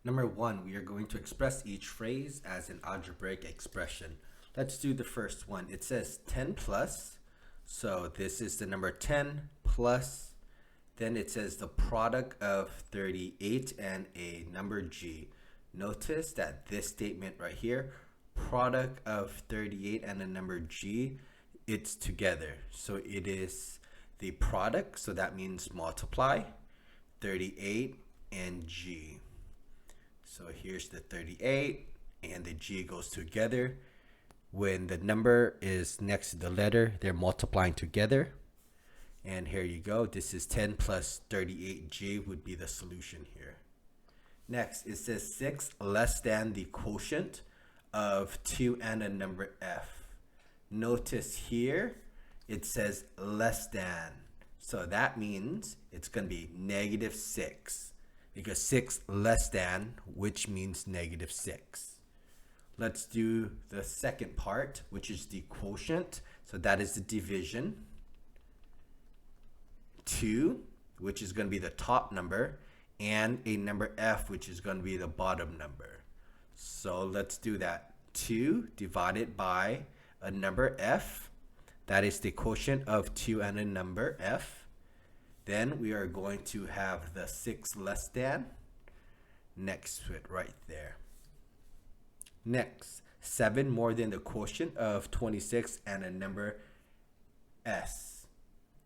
Number one, we are going to express each phrase as an algebraic expression. Let's do the first one. It says 10 plus. So this is the number 10 plus. Then it says the product of 38 and a number g. Notice that this statement right here, product of 38 and a number g, it's together. So it is the product, so that means multiply 38 and g. So here's the 38 and the g goes together. When the number is next to the letter, they're multiplying together. And here you go. This is 10 plus 38g would be the solution here. Next, it says 6 less than the quotient of 2 and a number f. Notice here, it says less than. So that means it's going to be negative 6. Because 6 less than, which means negative 6. Let's do the second part, which is the quotient. So that is the division. 2, which is going to be the top number, and a number f, which is going to be the bottom number. So let's do that. 2 divided by a number f. That is the quotient of 2 and a number f. Then we are going to have the 6 less than next to it right there. Next, 7 more than the quotient of 26 and a number s.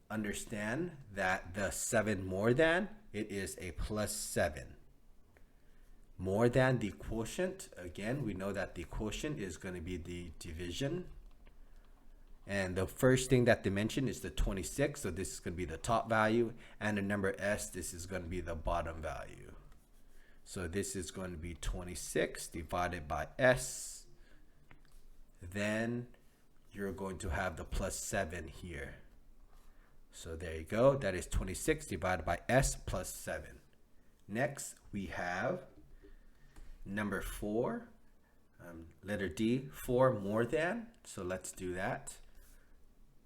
Understand that the 7 more than, it is a plus 7. More than the quotient, again, we know that the quotient is going to be the division. And the first thing that they mention is the 26, so this is going to be the top value. And the number s, this is going to be the bottom value. So this is going to be 26 divided by s. Then you're going to have the plus 7 here. So there you go. That is 26 divided by s plus 7. Next, we have number 4, letter D, 4 more than. So let's do that.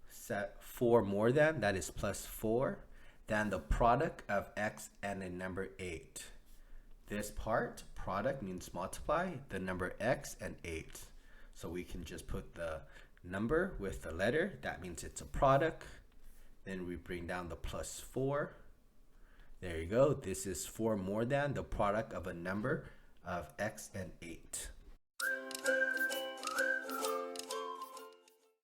Set 4 more than, that is plus 4. Then the product of x and a number 8. This part, product means multiply the number x and 8. So we can just put the number with the letter. That means it's a product. Then we bring down the plus 4. There you go. This is 4 more than the product of a number of x and 8.